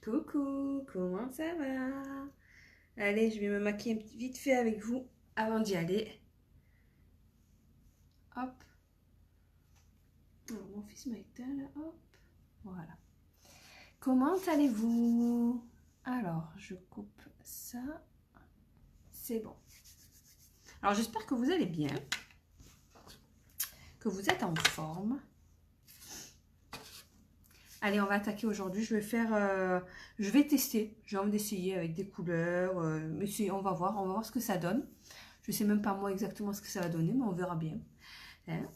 Coucou, comment ça va? Allez, je vais me maquiller vite fait avec vous avant d'y aller. Hop. Alors, mon fils m'a éteint là, hop. Voilà. Comment allez-vous? Alors, je coupe ça. C'est bon. Alors, j'espère que vous allez bien, que vous êtes en forme. Allez, on va attaquer aujourd'hui. Je vais tester. J'ai envie d'essayer avec des couleurs. Mais on va voir ce que ça donne. Je sais même pas moi exactement ce que ça va donner, mais on verra bien. Hein?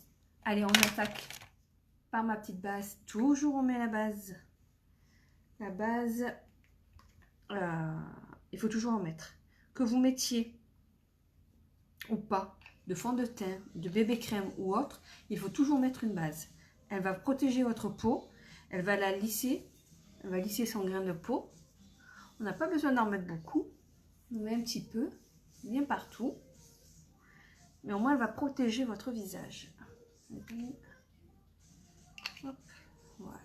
Allez, on attaque par ma petite base. Toujours on met la base. La base, il faut toujours en mettre. Que vous mettiez ou pas de fond de teint, de bébé crème ou autre, il faut toujours mettre une base. Elle va protéger votre peau. Elle va la lisser. Elle va lisser son grain de peau. On n'a pas besoin d'en mettre beaucoup. On met un petit peu, bien partout. Mais au moins, elle va protéger votre visage. Hop, voilà.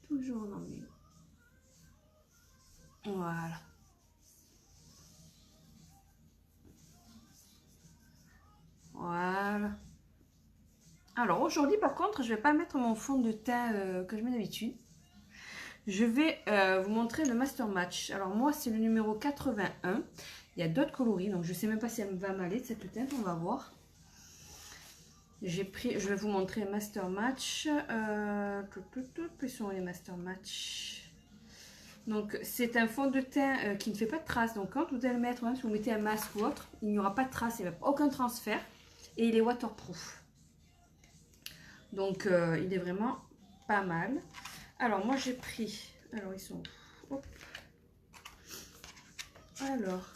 Toujours en met. Voilà. Voilà. Alors aujourd'hui, par contre, je ne vais pas mettre mon fond de teint que je mets d'habitude. Je vais vous montrer le Master Match. Alors moi, c'est le numéro 81. Il y a d'autres coloris, donc je ne sais même pas si elle va m'aller cette teinte, on va voir. Je vais vous montrer Master Match. Plus sont les Master Match. Donc c'est un fond de teint qui ne fait pas de traces. Donc quand vous allez le mettre, même si vous mettez un masque ou autre, il n'y aura pas de traces, il n'y a aucun transfert. Et il est waterproof. Donc il est vraiment pas mal. Alors moi j'ai pris, alors ils sont, hop. Alors,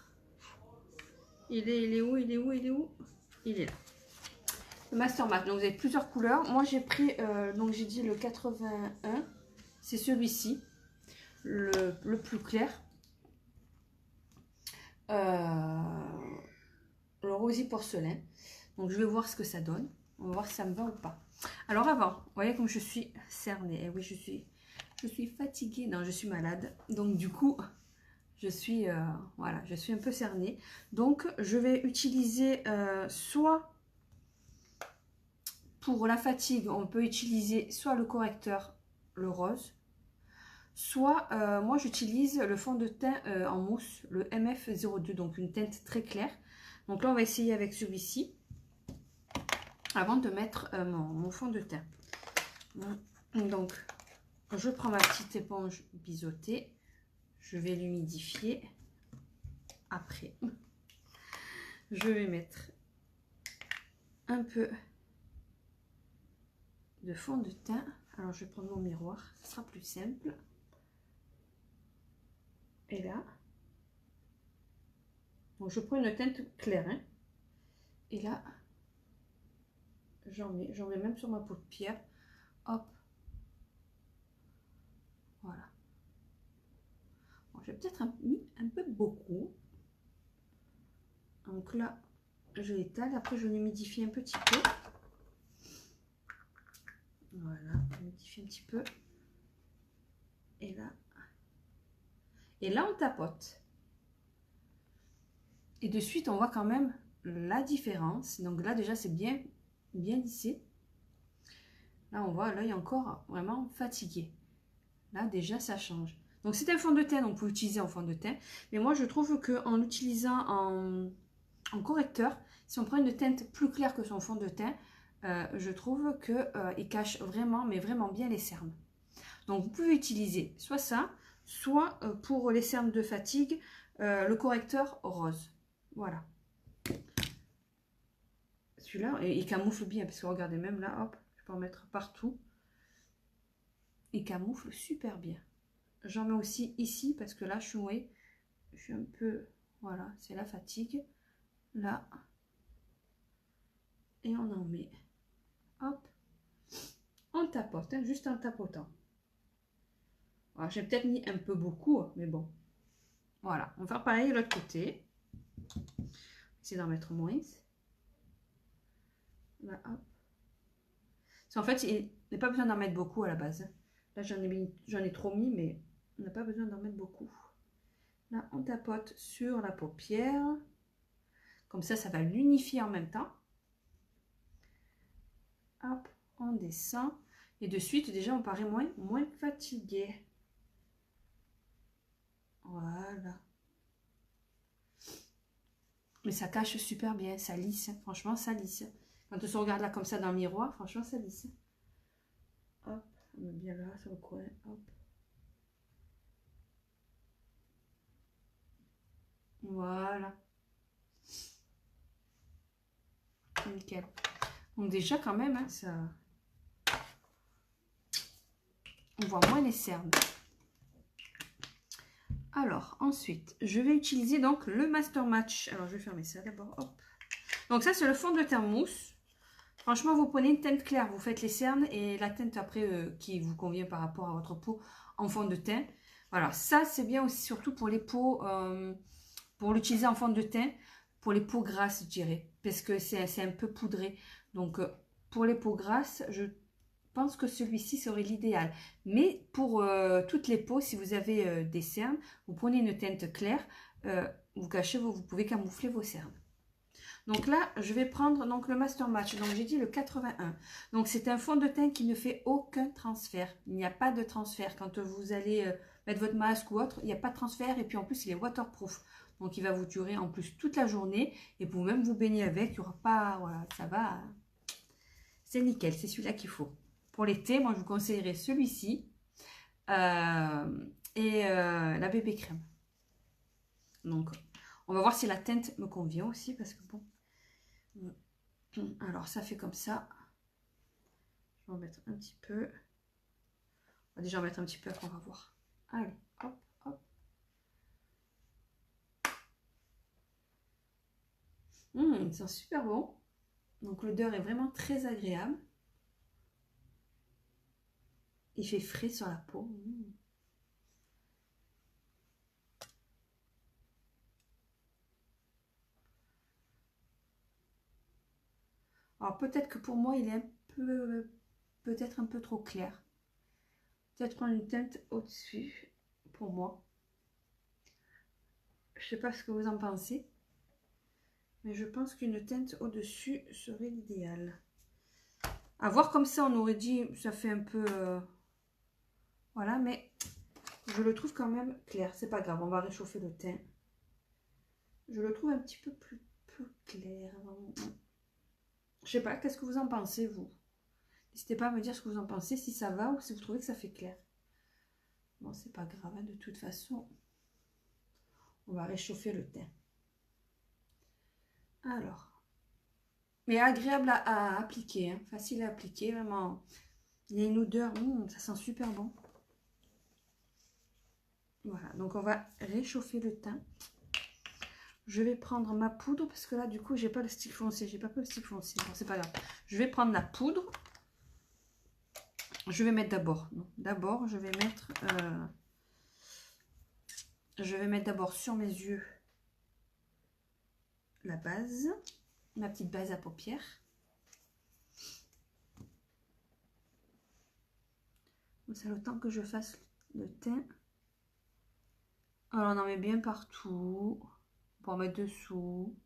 il est où, il est où, il est où? Il est là. Le Master Match, donc vous avez plusieurs couleurs. Moi j'ai pris, donc j'ai dit le 81, c'est celui-ci, le plus clair. Le rosy porcelain. Donc je vais voir ce que ça donne. On va voir si ça me va ou pas. Alors avant, vous voyez comme je suis cernée. Et oui, je suis fatiguée. Non, je suis malade. Donc du coup, voilà, je suis un peu cernée. Donc je vais utiliser soit pour la fatigue, on peut utiliser soit le correcteur, le rose, soit moi j'utilise le fond de teint en mousse, le MF02, donc une teinte très claire. Donc là on va essayer avec celui-ci avant de mettre mon fond de teint. Donc je prends ma petite éponge biseautée, je vais l'humidifier. Après je vais mettre un peu de fond de teint. Alors je vais prendre mon miroir, ce sera plus simple. Et là, donc je prends une teinte claire, hein. Et là, j'en mets même sur ma paupière. Hop, voilà. Bon, j'ai peut-être mis un peu beaucoup. Donc là, je l'étale. Après, je l'humidifie un petit peu. Voilà, humidifie un petit peu. Et là, on tapote. Et de suite, on voit quand même la différence. Donc là, déjà, c'est bien lissé. Là, on voit l'œil encore vraiment fatigué. Là, déjà, ça change. Donc, c'est un fond de teint, donc vous pouvez l'utiliser en fond de teint. Mais moi, je trouve qu'en l'utilisant en correcteur, si on prend une teinte plus claire que son fond de teint, je trouve qu'il cache vraiment, mais vraiment bien les cernes. Donc, vous pouvez utiliser soit ça, soit pour les cernes de fatigue, le correcteur rose. Voilà. Celui-là, il camoufle bien, parce que regardez, même là, hop, je peux en mettre partout. Il camoufle super bien. J'en mets aussi ici, parce que là, je suis un peu, voilà, c'est la fatigue. Là. Et on en met. Hop. On tapote, hein, juste en tapotant. J'ai peut-être mis un peu beaucoup, mais bon. Voilà, on va faire pareil de l'autre côté. Essayer d'en mettre moins. Là, hop. En fait, il n'y a pas besoin d'en mettre beaucoup à la base. Là, j'en ai trop mis, mais On n'a pas besoin d'en mettre beaucoup. Là, on tapote sur la paupière. Comme ça va l'unifier en même temps. Hop, on descend. Et de suite, déjà, on paraît moins fatigué. Voilà. Mais ça cache super bien, ça lisse. Franchement, ça lisse. Quand on se regarde là comme ça dans le miroir, franchement, ça lisse. Hop, on met bien là, sur le coin. Hop. Voilà. Nickel. Donc déjà, quand même, hein, ça... On voit moins les cernes. Alors, ensuite, je vais utiliser donc le Master Match. Alors, je vais fermer ça d'abord. Hop. Donc ça, c'est le fond de teint mousse. Franchement, vous prenez une teinte claire, vous faites les cernes et la teinte après qui vous convient par rapport à votre peau en fond de teint. Voilà, ça, c'est bien aussi surtout pour les peaux, pour l'utiliser en fond de teint, pour les peaux grasses, je dirais. Parce que c'est un peu poudré. Donc, pour les peaux grasses, je pense que celui-ci serait l'idéal. Mais pour toutes les peaux, si vous avez des cernes, vous prenez une teinte claire, vous cachez, vous pouvez camoufler vos cernes. Donc là, je vais prendre donc, le Master Match. Donc j'ai dit le 81. Donc c'est un fond de teint qui ne fait aucun transfert. Il n'y a pas de transfert. Quand vous allez mettre votre masque ou autre, il n'y a pas de transfert. Et puis en plus, il est waterproof. Donc il va vous durer en plus toute la journée. Et vous même vous baigner avec. Il n'y aura pas... Voilà, ça va. C'est nickel. C'est celui-là qu'il faut. Pour l'été, moi je vous conseillerais celui-ci. La bébé crème. Donc on va voir si la teinte me convient aussi. Parce que bon... Alors ça fait comme ça. Je vais en mettre un petit peu. On va déjà en mettre un petit peu, après on va voir. Allez, hop, hop. Il sent super bon. Donc l'odeur est vraiment très agréable. Il fait frais sur la peau. Alors peut-être que pour moi il est un peu, peut-être un peu trop clair. Peut-être prendre une teinte au-dessus pour moi. Je sais pas ce que vous en pensez. Mais je pense qu'une teinte au-dessus serait l'idéal. À voir comme ça, on aurait dit, ça fait un peu... voilà, mais je le trouve quand même clair. C'est pas grave, on va réchauffer le teint. Je le trouve un petit peu plus clair. Je sais pas, qu'est-ce que vous en pensez, vous? N'hésitez pas à me dire ce que vous en pensez, si ça va ou si vous trouvez que ça fait clair. Bon, c'est pas grave, hein, de toute façon. On va réchauffer le teint. Alors. Mais agréable à appliquer, hein, facile à appliquer, vraiment. Il y a une odeur, ça sent super bon. Voilà, donc on va réchauffer le teint. Je vais prendre ma poudre parce que là, du coup, j'ai pas le stick foncé. J'ai pas pris le stick foncé. Bon, c'est pas grave. Je vais prendre la poudre. Je vais mettre d'abord. D'abord, je vais mettre d'abord sur mes yeux la base, ma petite base à paupières. C'est le temps que je fasse le teint. Alors, on en met bien partout. Pour en mettre dessous.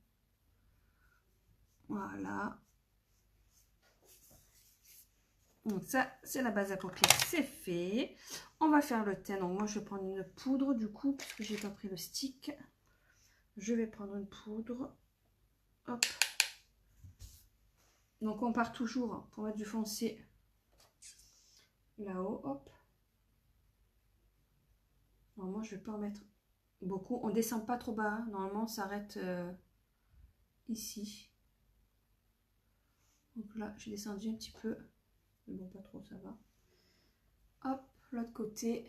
Voilà. Donc ça, c'est la base à paupières, c'est fait. On va faire le teint. Donc moi, je vais prendre une poudre du coup, parce que j'ai pas pris le stick. Je vais prendre une poudre. Hop. Donc on part toujours pour mettre du foncé là-haut. Hop. Normalement, je vais pas en mettre beaucoup. On descend pas trop bas. Hein. Normalement, on s'arrête ici. Donc là, j'ai descendu un petit peu. Mais bon, pas trop, ça va. Hop, l'autre côté.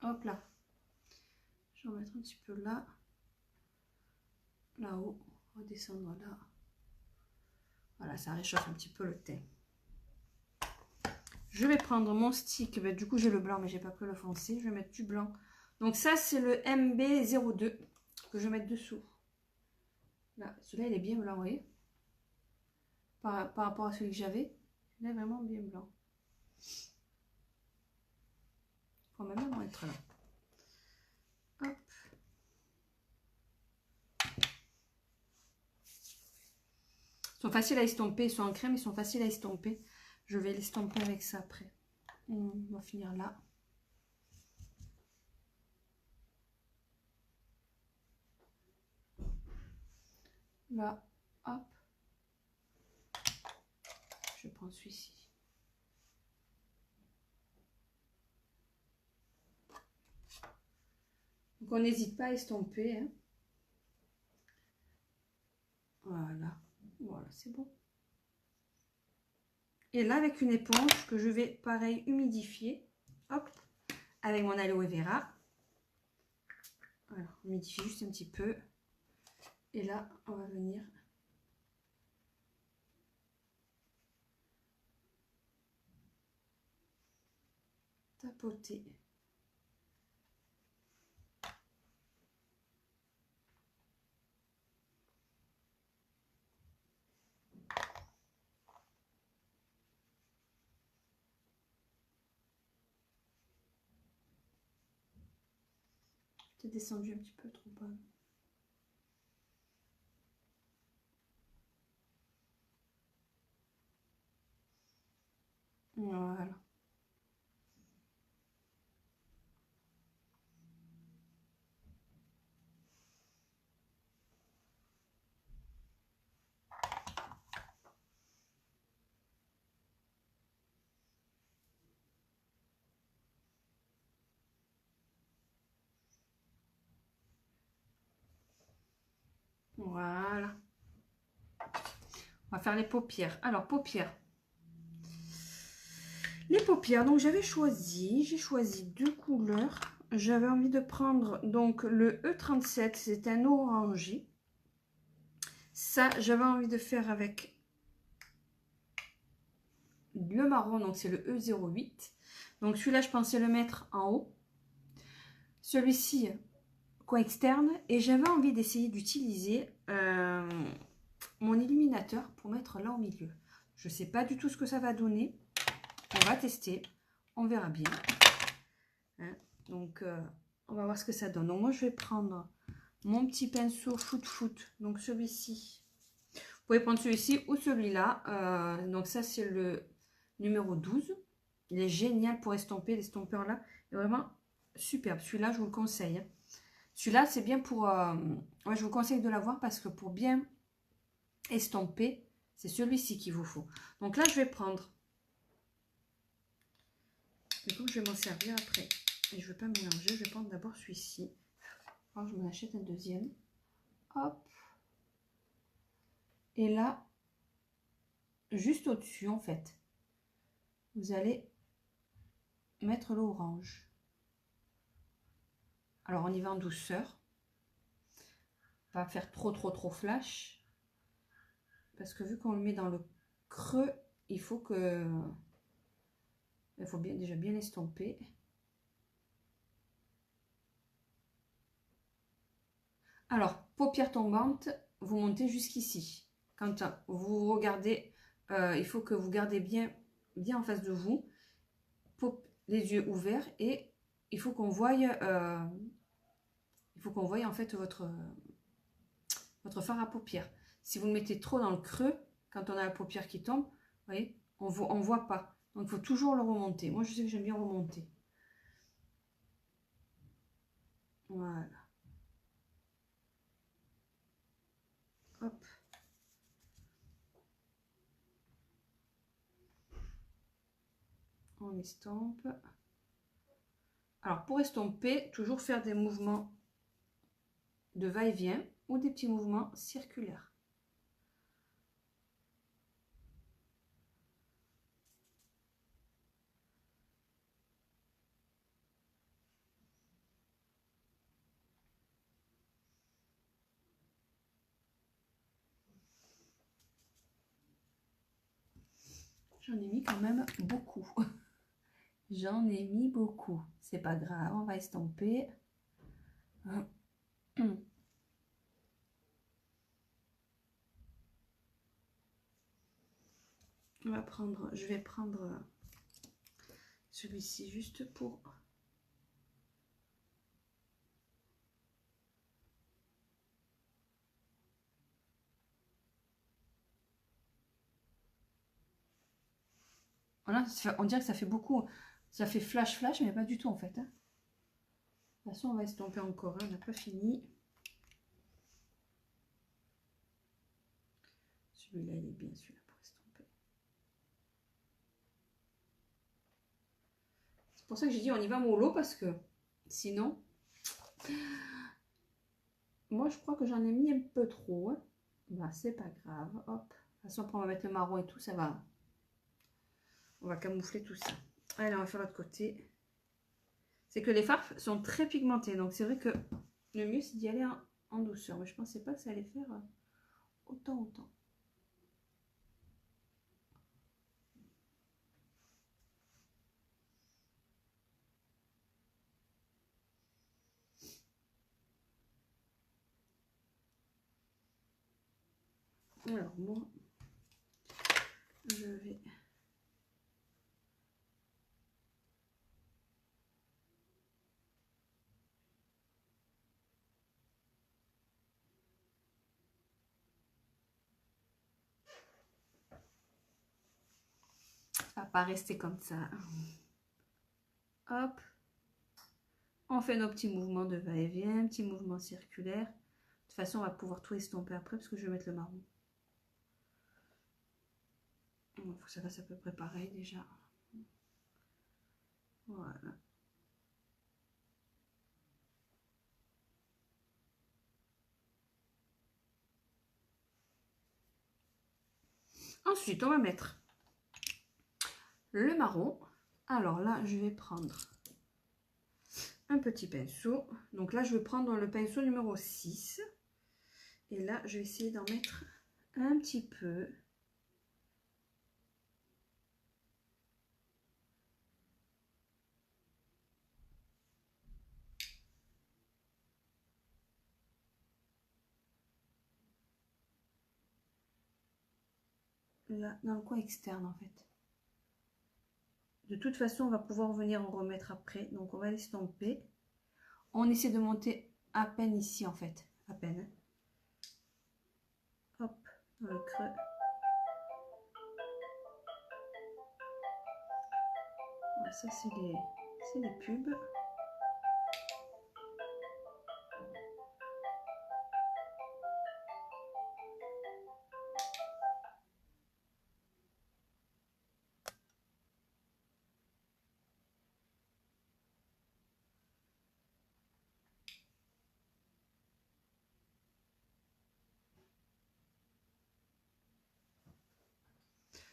Hop là. Je vais en mettre un petit peu là. Là-haut. Redescendre là. Voilà, ça réchauffe un petit peu le teint. Je vais prendre mon stick. Ben, du coup, j'ai le blanc, mais j'ai pas pris le foncé. Je vais mettre du blanc. Donc ça, c'est le MB02 que je vais mettre dessous. Là, celui-là, il est bien blanc, vous voyez. Par rapport à celui que j'avais, il est vraiment bien blanc. Il faut même être là. Hop. Ils sont faciles à estomper, ils sont en crème, ils sont faciles à estomper. Je vais les estomper avec ça après. On va finir là. Là, hop. Je prends celui-ci. Donc on n'hésite pas à estomper. Hein. Voilà. Voilà, c'est bon. Et là, avec une éponge que je vais, pareil, humidifier. Hop. Avec mon aloe vera. Voilà, on humidifie juste un petit peu. Et là, on va venir tapoter. J'ai descendu un petit peu trop bas. Voilà. Voilà. On va faire les paupières. Alors, paupières. Les paupières, donc j'ai choisi deux couleurs. J'avais envie de prendre donc le E37, c'est un orangé. Ça, j'avais envie de faire avec le marron, donc c'est le E08. Donc celui-là, je pensais le mettre en haut. Celui-ci, coin externe. Et j'avais envie d'essayer d'utiliser mon illuminateur pour mettre là au milieu. Je ne sais pas du tout ce que ça va donner. On va tester. On verra bien. Hein, donc, on va voir ce que ça donne. Donc, moi, je vais prendre mon petit pinceau Foot Foot. Donc, celui-ci. Vous pouvez prendre celui-ci ou celui-là. Donc, ça, c'est le numéro 12. Il est génial pour estomper. L'estompeur là est vraiment superbe. Celui-là, je vous le conseille. Celui-là, c'est bien pour... ouais, je vous conseille de l'avoir parce que pour bien estomper, c'est celui-ci qu'il vous faut. Donc là, je vais prendre... Du coup, je vais m'en servir après. Et je ne vais pas mélanger. Je vais prendre d'abord celui-ci. Alors, je m'en achète un deuxième. Hop. Et là, juste au-dessus, en fait, vous allez mettre l'orange. Alors, on y va en douceur. Pas faire trop flash. Parce que vu qu'on le met dans le creux, il faut que... Il faut bien, déjà bien estomper. Alors, paupières tombantes, vous montez jusqu'ici. Quand vous regardez, il faut que vous gardez bien en face de vous, les yeux ouverts, et il faut qu'on voie, en fait votre fard à paupières. Si vous le mettez trop dans le creux, quand on a la paupière qui tombe, vous voyez, on voit pas. Donc, il faut toujours le remonter. Moi, je sais que j'aime bien remonter. Voilà. Hop. On estompe. Alors, pour estomper, toujours faire des mouvements de va-et-vient ou des petits mouvements circulaires. J'en ai mis quand même beaucoup. J'en ai mis beaucoup. C'est pas grave, on va estomper. On va prendre, je vais prendre celui-ci juste pour... Voilà, on dirait que ça fait beaucoup. Ça fait flash flash, mais pas du tout en fait. Hein. De toute façon, on va estomper encore. Hein, on n'a pas fini. Celui-là, il est bien celui-là pour estomper. C'est pour ça que j'ai dit on y va mollo parce que sinon... Moi, je crois que j'en ai mis un peu trop. Hein. Bah, c'est pas grave. Hop. De toute façon, après, on va mettre le marron et tout, ça va. On va camoufler tout ça. Allez, on va faire l'autre côté. C'est que les fards sont très pigmentés. Donc, c'est vrai que le mieux, c'est d'y aller en douceur. Mais je pensais pas que ça allait faire autant. Alors, moi, je vais... Ça va pas rester comme ça. Hop. On fait nos petits mouvements de va-et-vient, petits mouvements circulaires. De toute façon, on va pouvoir tout estomper après parce que je vais mettre le marron. Il faut que ça fasse à peu près pareil déjà. Voilà. Ensuite, on va mettre le marron. Alors là, je vais prendre un petit pinceau. Donc là, je vais prendre le pinceau numéro 6. Et là, je vais essayer d'en mettre un petit peu. Là, dans le coin externe, en fait. De toute façon, on va pouvoir venir en remettre après. Donc, on va l'estomper. On essaie de monter à peine ici, en fait. À peine. Hop, dans le creux. Voilà, ça, c'est les pubs.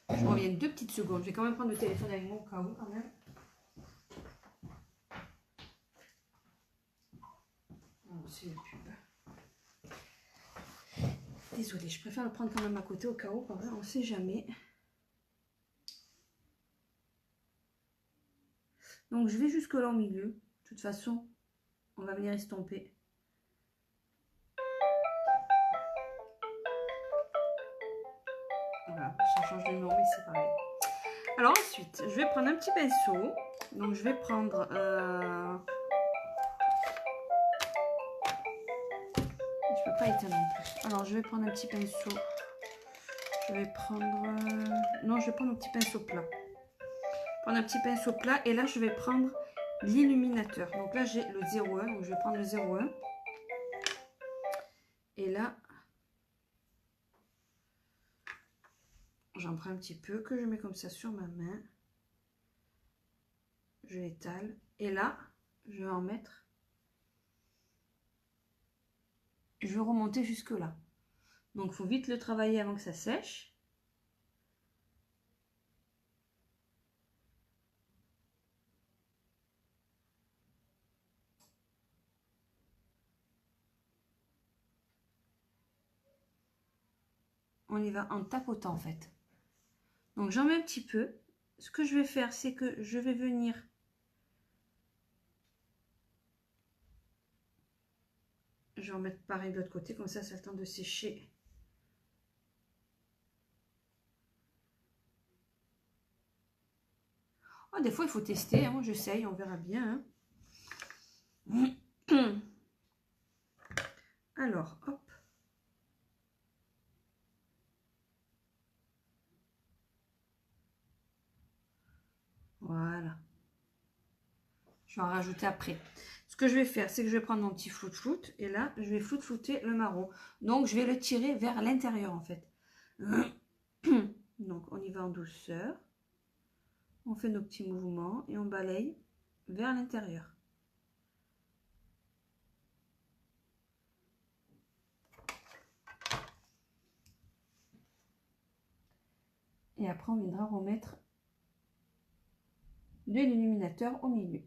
Je reviens 2 petites secondes. Je vais quand même prendre le téléphone avec moi au cas où, quand même. C'est la pub. Désolée, je préfère le prendre quand même à côté au cas où, quand même, on ne sait jamais. Donc je vais jusque là au milieu. De toute façon, on va venir estomper. Voilà, ça change de nom, mais c'est pareil. Alors ensuite, je vais prendre un petit pinceau. Donc je vais prendre... Je peux pas éteindre non plus. Alors je vais prendre un petit pinceau. Je vais prendre... Non, je vais prendre un petit pinceau plat. Prendre un petit pinceau plat. Et là, je vais prendre l'illuminateur. Donc là, j'ai le 01. Donc je vais prendre le 01. Et là... J'en prends un petit peu que je mets comme ça sur ma main. Je l'étale. Et là, je vais en mettre. Je vais remonter jusque là. Donc, il faut vite le travailler avant que ça sèche. On y va en tapotant en fait. Donc j'en mets un petit peu. Ce que je vais faire, c'est que je vais venir je vais en mettre pareil de l'autre côté, comme ça a le temps de sécher. Oh, des fois il faut tester, hein. Moi j'essaye, on verra bien. Hein. Alors, hop. Voilà. Je vais en rajouter après. Ce que je vais faire, c'est que je vais prendre mon petit floute-floute. Et là, je vais floute-flouter le marron. Donc, je vais le tirer vers l'intérieur, en fait. Donc, on y va en douceur. On fait nos petits mouvements et on balaye vers l'intérieur. Et après, on viendra remettre de l'illuminateur au milieu.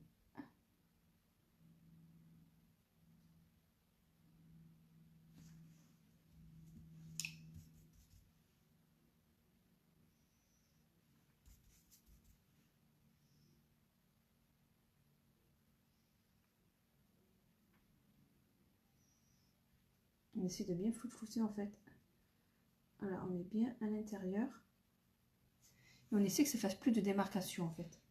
On essaie de bien flouter en fait. Voilà, on met bien à l'intérieur. Et on essaie que ça fasse plus de démarcation en fait.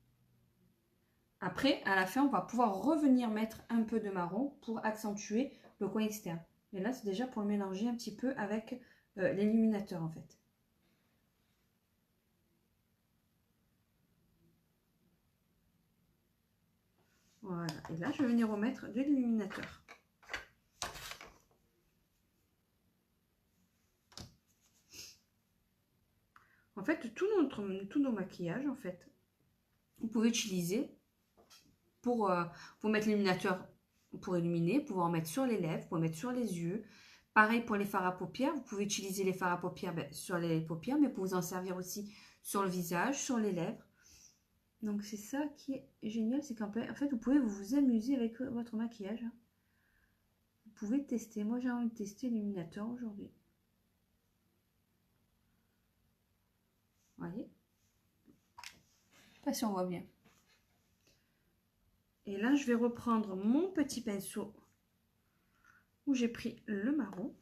Après, à la fin, on va pouvoir revenir mettre un peu de marron pour accentuer le coin externe. Et là, c'est déjà pour le mélanger un petit peu avec l'illuminateur en fait. Voilà, et là, je vais venir remettre de l'illuminateur. En fait, tous nos maquillages, en fait, vous pouvez utiliser pour mettre l'illuminateur pour illuminer, pouvoir en mettre sur les lèvres, pour mettre sur les yeux. Pareil pour les fards à paupières, vous pouvez utiliser les fards à paupières sur les paupières, mais pour vous en servir aussi sur le visage, sur les lèvres. Donc c'est ça qui est génial, c'est qu'en fait vous pouvez vous amuser avec votre maquillage. Vous pouvez tester, moi j'ai envie de tester l'illuminateur aujourd'hui. Vous voyez? Je sais pas si on voit bien. Et là, je vais reprendre mon petit pinceau où j'ai pris le marron.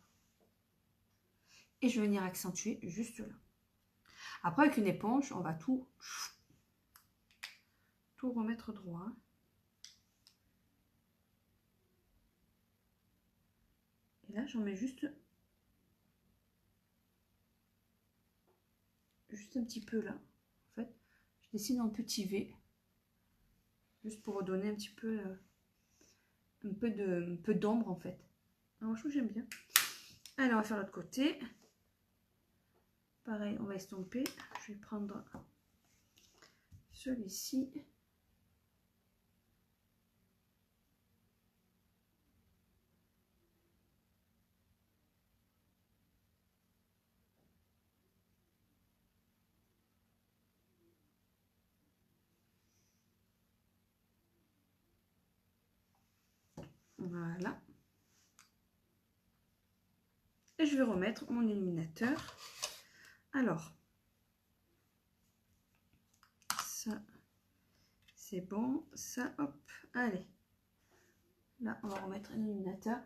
Et je vais venir accentuer juste là. Après, avec une éponge, on va tout remettre droit. Et là, j'en mets juste un petit peu là. En fait, je dessine en petit V. Juste pour redonner un petit peu, un peu d'ombre en fait. Alors, je trouve que j'aime bien. Allez, on va faire l'autre côté. Pareil, on va estomper. Je vais prendre celui-ci. Voilà. Et je vais remettre mon illuminateur. Alors, ça, c'est bon. Ça, hop, allez. Là, on va remettre l'illuminateur.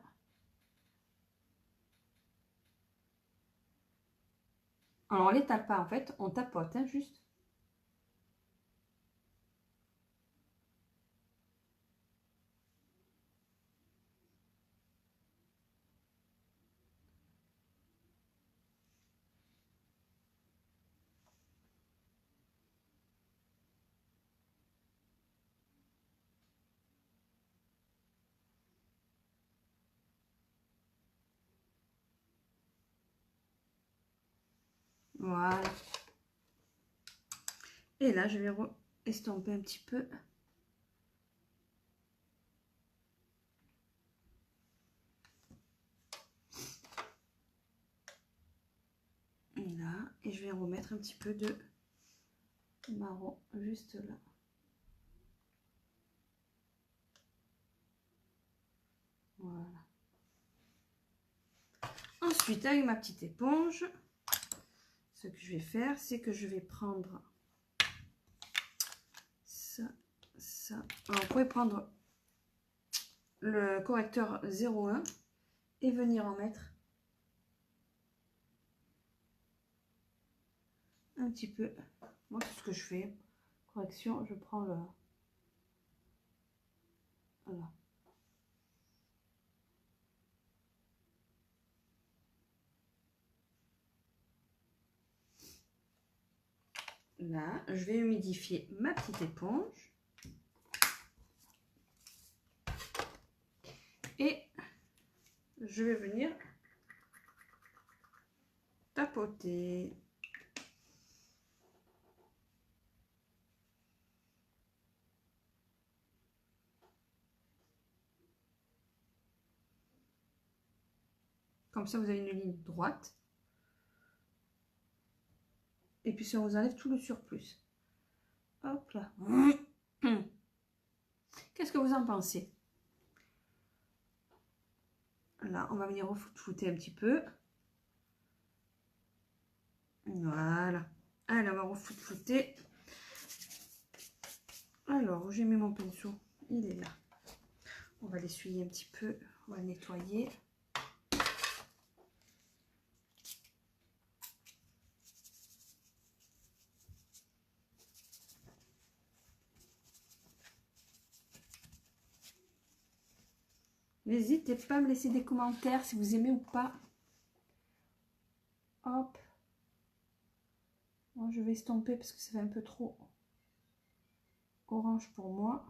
Alors, on l'étale pas, en fait, on tapote, hein, juste. Voilà. Et là, je vais estomper un petit peu. Là, et je vais remettre un petit peu de marron juste là. Voilà. Ensuite, avec ma petite éponge, ce que je vais faire, c'est que je vais prendre ça, ça. Alors, vous pouvez prendre le correcteur 01 et venir en mettre un petit peu. Moi, c'est ce que je fais. Correction, je prends le... Voilà. Là, je vais humidifier ma petite éponge. Et je vais venir tapoter. Comme ça, vous avez une ligne droite. Et puis, ça vous enlève tout le surplus. Hop là. Qu'est-ce que vous en pensez? Là, on va venir refouter un petit peu. Voilà. Allez, on va refouter. Alors, j'ai mis mon pinceau. Il est là. On va l'essuyer un petit peu. On va le nettoyer. N'hésitez pas à me laisser des commentaires si vous aimez ou pas. Hop. Moi, je vais estomper parce que ça fait un peu trop orange pour moi.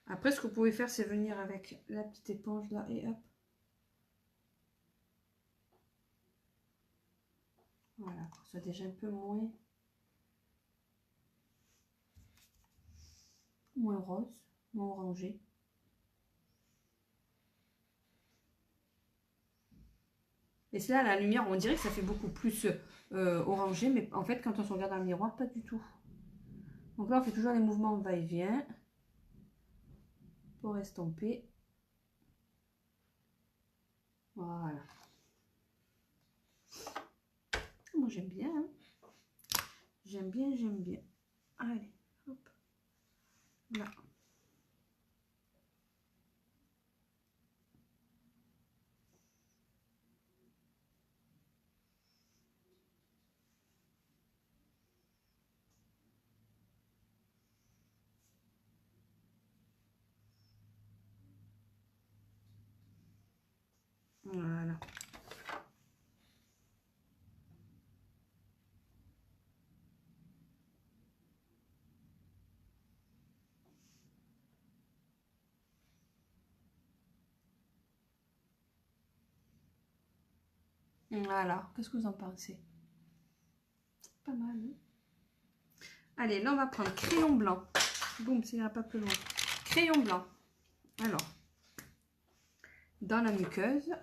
Après, ce que vous pouvez faire, c'est venir avec la petite éponge là et hop. Voilà, pour que ce soit déjà un peu moins rose, moins orangé. Et c'est là, la lumière, on dirait que ça fait beaucoup plus orangé, mais en fait, quand on se regarde dans le miroir, pas du tout. Donc là, on fait toujours les mouvements va-et-vient pour estomper. Voilà. Moi, j'aime bien. Hein. J'aime bien, j'aime bien. Allez, hop. Là. Voilà. Voilà. Qu'est-ce que vous en pensez? Pas mal. Hein. Allez, là, on va prendre crayon blanc. Boum, ça ira pas plus loin. Crayon blanc. Alors, dans la muqueuse.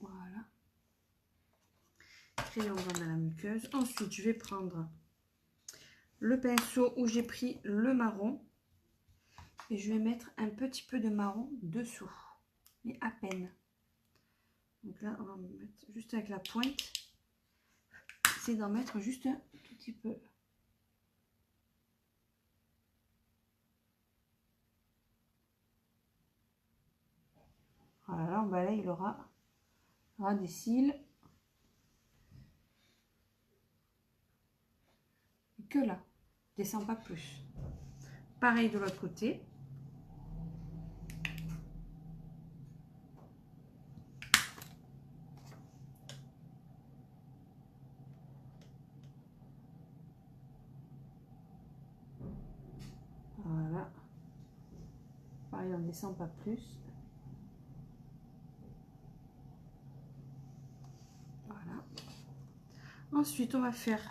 Voilà. Crayon blanc dans la muqueuse. Ensuite, je vais prendre le pinceau où j'ai pris le marron. Et je vais mettre un petit peu de marron dessous. Mais à peine. Donc là, on va mettre juste avec la pointe. C'est d'en mettre juste un tout petit peu. Voilà, là, on balaye, il aura des cils. Et que là, descend pas plus. Pareil de l'autre côté. Voilà. Pareil, on ne descend pas plus. Voilà. Ensuite, on va faire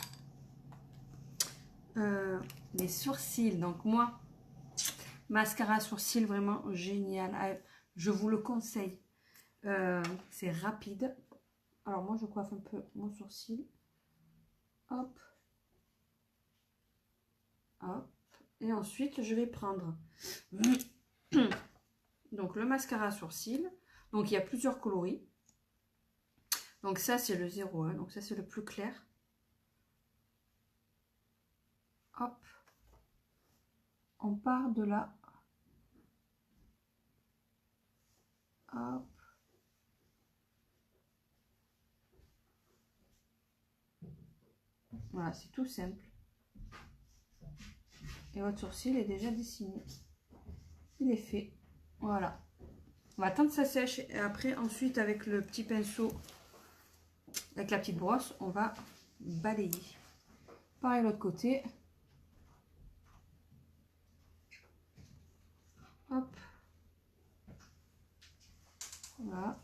les sourcils. Donc moi, mascara sourcils vraiment génial. Je vous le conseille. C'est rapide. Alors moi je coiffe un peu mon sourcil. Hop. Hop. Et ensuite je vais prendre donc le mascara sourcil. Donc il y a plusieurs coloris. Donc ça c'est le 01. Donc ça c'est le plus clair. Hop. On part de là. Hop. Voilà, c'est tout simple. Et votre sourcil est déjà dessiné. Il est fait. Voilà. On va attendre que ça sèche. Et après, ensuite, avec le petit pinceau, avec la petite brosse, on va balayer. Pareil l'autre côté. Hop. Voilà.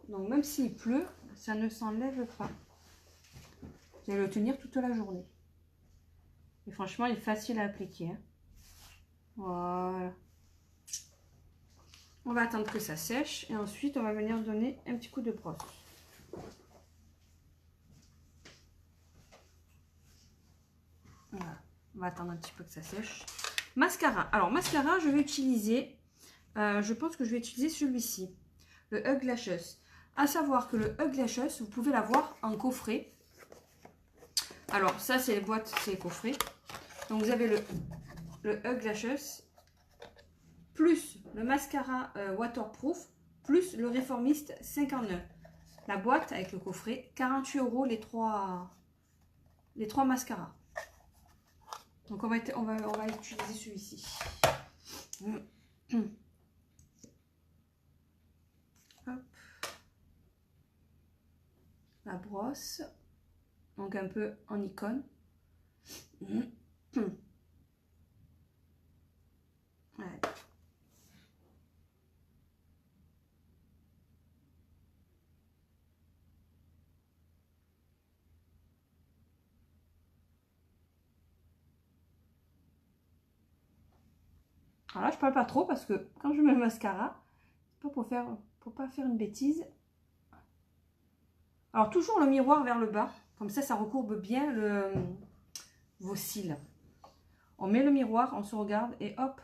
Donc même s'il pleut, ça ne s'enlève pas. Vous allez le tenir toute la journée. Et franchement, il est facile à appliquer. Hein. Voilà. On va attendre que ça sèche. Et ensuite, on va venir donner un petit coup de brosse. Voilà. On va attendre un petit peu que ça sèche. Mascara. Alors, mascara, je vais utiliser... je pense que je vais utiliser celui-ci. Le Hug Lashes. À savoir que le Hug Lashes, vous pouvez l'avoir en coffret. Alors, ça, c'est les boîtes, c'est les coffrets. Donc, vous avez le Hug Lashes, plus le mascara waterproof, plus le Réformiste 59. La boîte avec le coffret, 48 € les trois mascaras. Donc, on va utiliser celui-ci. Hop. La brosse. Donc, un peu en icône. Ouais. Alors là, je parle pas trop parce que quand je mets le mascara, c'est pas pour pas faire une bêtise. Alors toujours le miroir vers le bas, comme ça recourbe bien vos cils. On met le miroir, on se regarde et hop,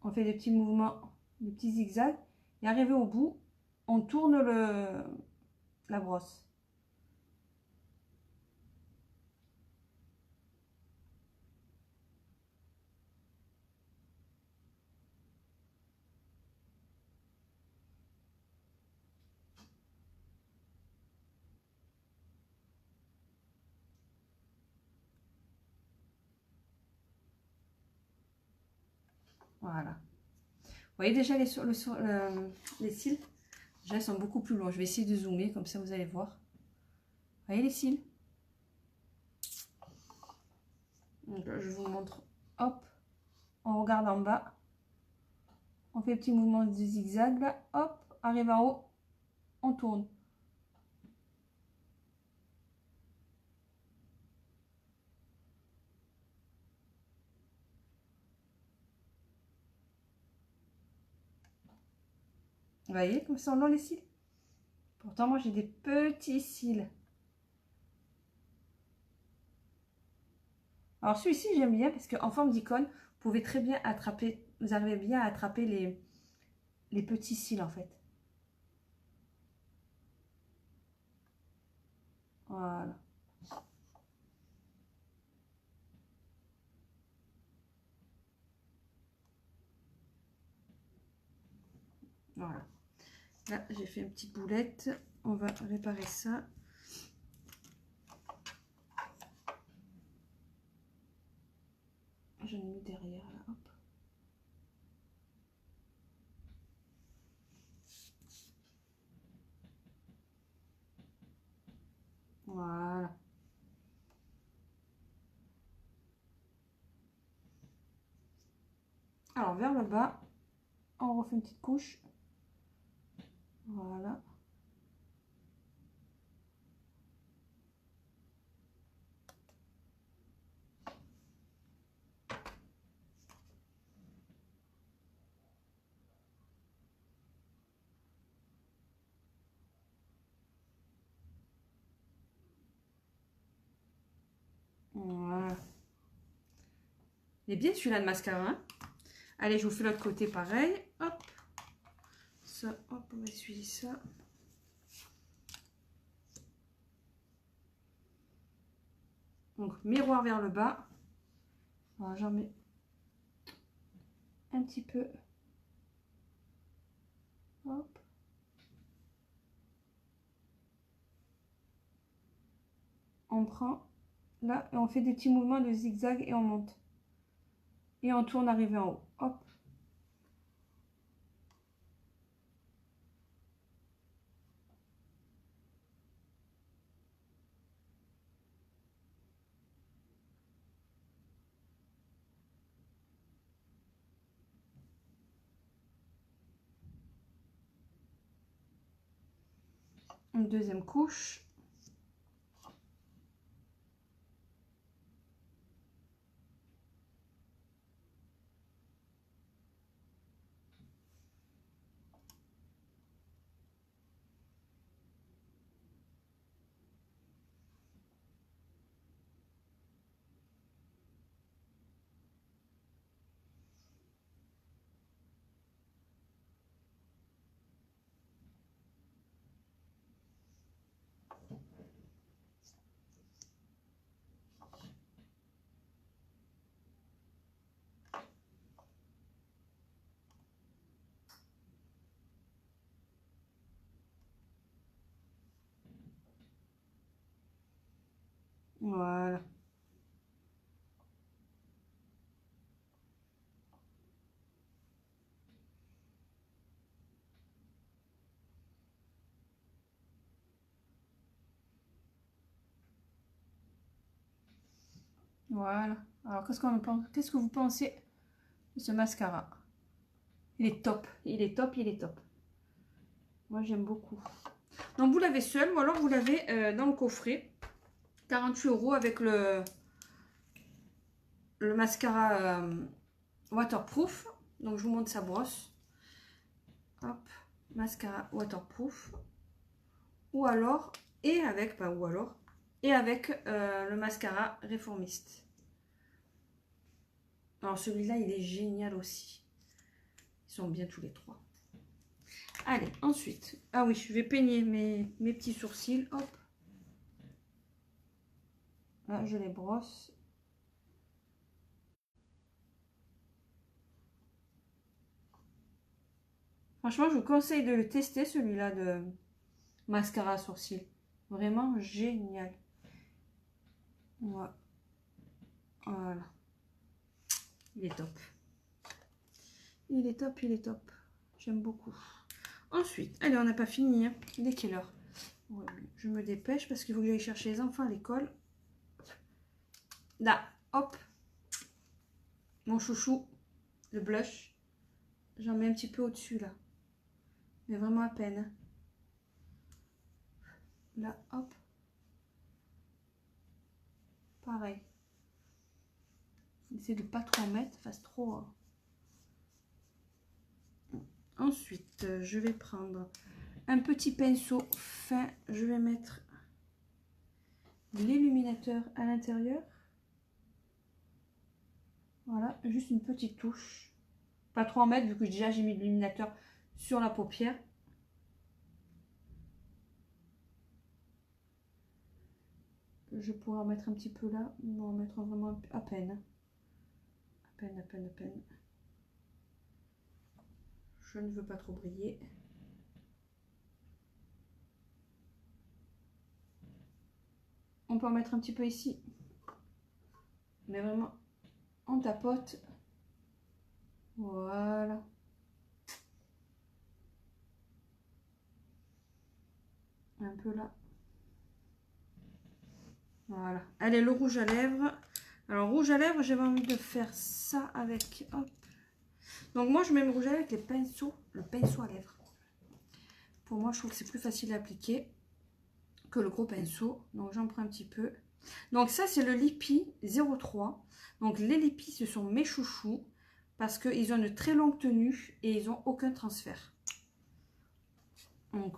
on fait des petits mouvements, des petits zigzags. Et arrivé au bout, on tourne la brosse. Voilà. Vous voyez déjà les cils, déjà ils sont beaucoup plus longs. Je vais essayer de zoomer, comme ça vous allez voir. Vous voyez les cils? Donc, je vous montre. Hop, on regarde en bas. On fait un petit mouvement de zigzag là. Hop, arrive en haut, on tourne. Vous voyez comme sont longs les cils? Pourtant, moi, j'ai des petits cils. Alors, celui-ci, j'aime bien parce qu'en forme d'icône, vous pouvez très bien attraper, vous arrivez bien à attraper les petits cils, en fait. Voilà. Voilà. Là, j'ai fait une petite boulette. On va réparer ça. J'en ai mis derrière, là. Hop. Voilà. Alors, vers le bas, on refait une petite couche. Voilà. Il est bien celui-là de mascara. Hein. Allez, je vous fais l'autre côté pareil. Hop. Ça, hop, on va essuyer ça. Donc, miroir vers le bas. Alors, j'en mets un petit peu. Hop. On prend là et on fait des petits mouvements de zigzag et on monte. Et on tourne arrivé en haut. Hop. Une deuxième couche. Voilà. Voilà. Alors, qu'est-ce qu'on pense? Qu'est-ce que vous pensez de ce mascara? Il est top. Il est top, il est top. Moi, j'aime beaucoup. Donc, vous l'avez seul ou alors vous l'avez dans le coffret. 48 € avec le mascara waterproof. Donc, je vous montre sa brosse. Hop. Mascara waterproof. Ou alors, et avec, pas ou alors, et avec le mascara réformiste. Alors, celui-là, il est génial aussi. Ils sont bien tous les trois. Allez, ensuite. Ah oui, je vais peigner mes petits sourcils. Hop. Là, je les brosse. Franchement, je vous conseille de le tester, celui-là de mascara à sourcils. Vraiment génial. Voilà. Il est top. Il est top, il est top. J'aime beaucoup. Ensuite, allez, on n'a pas fini. Hein. Il est quelle heure? Ouais, je me dépêche parce qu'il faut que j'aille chercher les enfants à l'école. Là, hop. Mon chouchou, le blush. J'en mets un petit peu au-dessus, là. Mais vraiment à peine. Là, hop. Pareil. Essayez de ne pas trop en mettre, fasse trop. Ensuite, je vais prendre un petit pinceau fin. Je vais mettre l'illuminateur à l'intérieur. Voilà, juste une petite touche. Pas trop en mettre vu que déjà j'ai mis de l'illuminateur sur la paupière. Je pourrais en mettre un petit peu là. On va en mettre vraiment à peine. À peine, à peine, à peine. Je ne veux pas trop briller. On peut en mettre un petit peu ici. Mais vraiment, on tapote. Voilà. Un peu là. Voilà. Allez, le rouge à lèvres. Alors, rouge à lèvres, j'avais envie de faire ça avec... Hop. Donc, moi, je mets le rouge à lèvres avec les pinceaux. Le pinceau à lèvres. Pour moi, je trouve que c'est plus facile à appliquer que le gros pinceau. Donc, j'en prends un petit peu. Donc, ça, c'est le Lipi 03. Donc, les Lipi, ce sont mes chouchous. Parce qu'ils ont une très longue tenue et ils n'ont aucun transfert. Donc,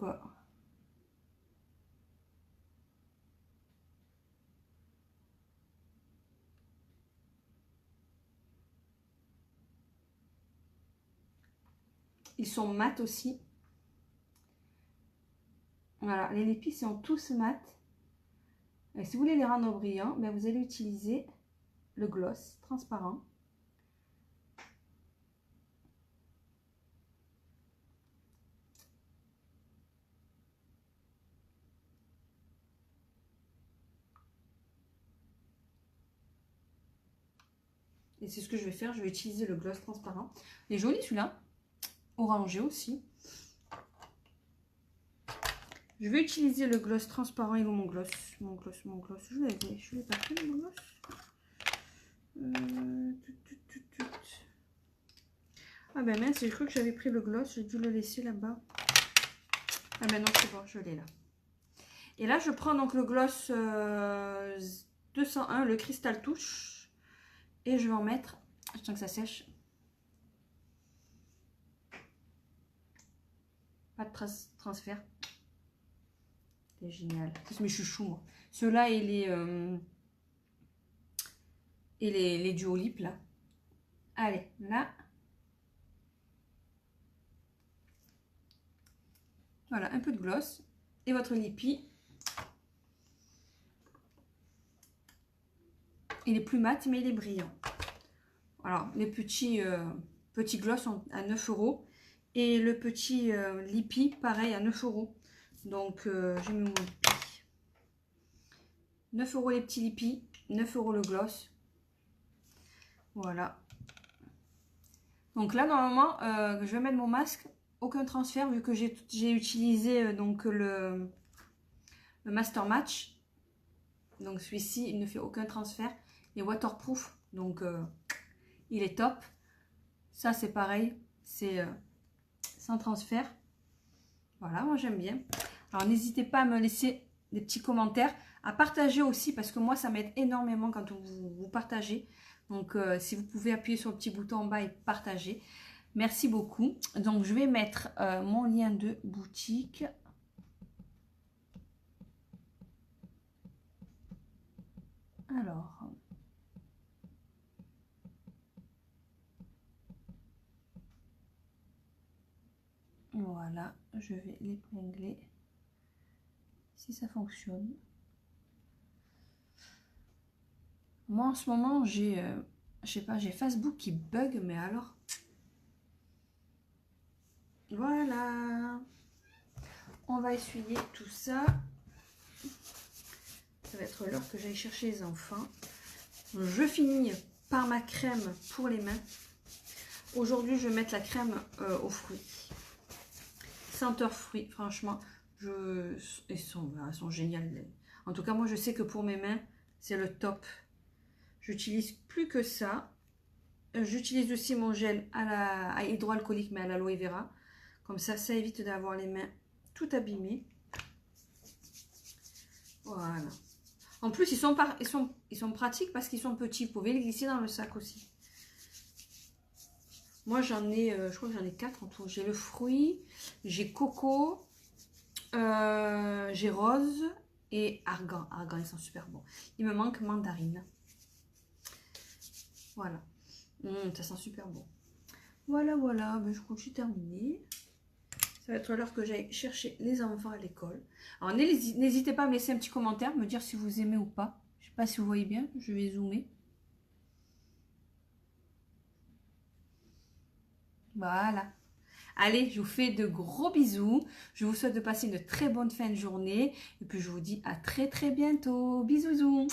Ils sont mat aussi. Voilà, les lipis sont tous mat. Et si vous voulez les rendre brillants, ben vous allez utiliser le gloss transparent. Et c'est ce que je vais faire, je vais utiliser le gloss transparent. Il est joli celui-là, orangé aussi. Je vais utiliser le gloss transparent. Il est où mon gloss? Mon gloss. Je l'ai pas pris mon gloss. Ah ben mince, j'ai cru que j'avais pris le gloss, j'ai dû le laisser là-bas. Ah ben non, c'est bon, je l'ai là. Et là, je prends donc le gloss 201, le Cristal Touche. Et je vais en mettre, j'attends que ça sèche. Pas de transfert. C'est génial. C'est mes chouchous, moi. Ceux-là et les duo lip, là. Allez, là. Voilà, un peu de gloss. Et votre lippy. Il est plus mat, mais il est brillant. Alors, les petits gloss sont à 9 €. Et le petit lippy, pareil, à 9 €. Donc, j'ai mis mon lippy. 9 € les petits lippy, 9 € le gloss. Voilà. Donc là, normalement, je vais mettre mon masque. Aucun transfert, vu que j'ai utilisé donc le Master Match. Donc celui-ci, il ne fait aucun transfert. Il est waterproof, donc il est top. Ça, c'est pareil, c'est sans transfert. Voilà, moi j'aime bien. Alors n'hésitez pas à me laisser des petits commentaires, à partager aussi, parce que moi ça m'aide énormément quand vous partagez. Donc si vous pouvez appuyer sur le petit bouton en bas et partager. Merci beaucoup. Donc je vais mettre mon lien de boutique. Alors, voilà, je vais l'épingler si ça fonctionne. Moi en ce moment j'ai, je sais pas, j'ai Facebook qui bug, mais alors. Voilà. On va essuyer tout ça. Ça va être l'heure que j'aille chercher les enfants. Je finis par ma crème pour les mains. Aujourd'hui, je vais mettre la crème aux fruits. Senteur fruits, franchement, elles sont géniales. En tout cas, moi, je sais que pour mes mains, c'est le top. J'utilise plus que ça. J'utilise aussi mon gel à hydroalcoolique, mais à l'aloe vera. Comme ça évite d'avoir les mains tout abîmées. Voilà. En plus, ils sont pratiques parce qu'ils sont petits. Vous pouvez les glisser dans le sac aussi. Moi, j'en ai, je crois que j'en ai 4 en tout. J'ai le fruit, j'ai coco, j'ai rose et argan. Argan, ils sont super bons. Il me manque mandarine. Voilà. Ça sent super bon. Voilà, voilà. Ben, je crois que j'ai terminé. Ça va être l'heure que j'aille chercher les enfants à l'école. Alors, n'hésitez pas à me laisser un petit commentaire, me dire si vous aimez ou pas. Je ne sais pas si vous voyez bien. Je vais zoomer. Voilà. Allez, je vous fais de gros bisous. Je vous souhaite de passer une très bonne fin de journée. Et puis, je vous dis à très, très bientôt. Bisous.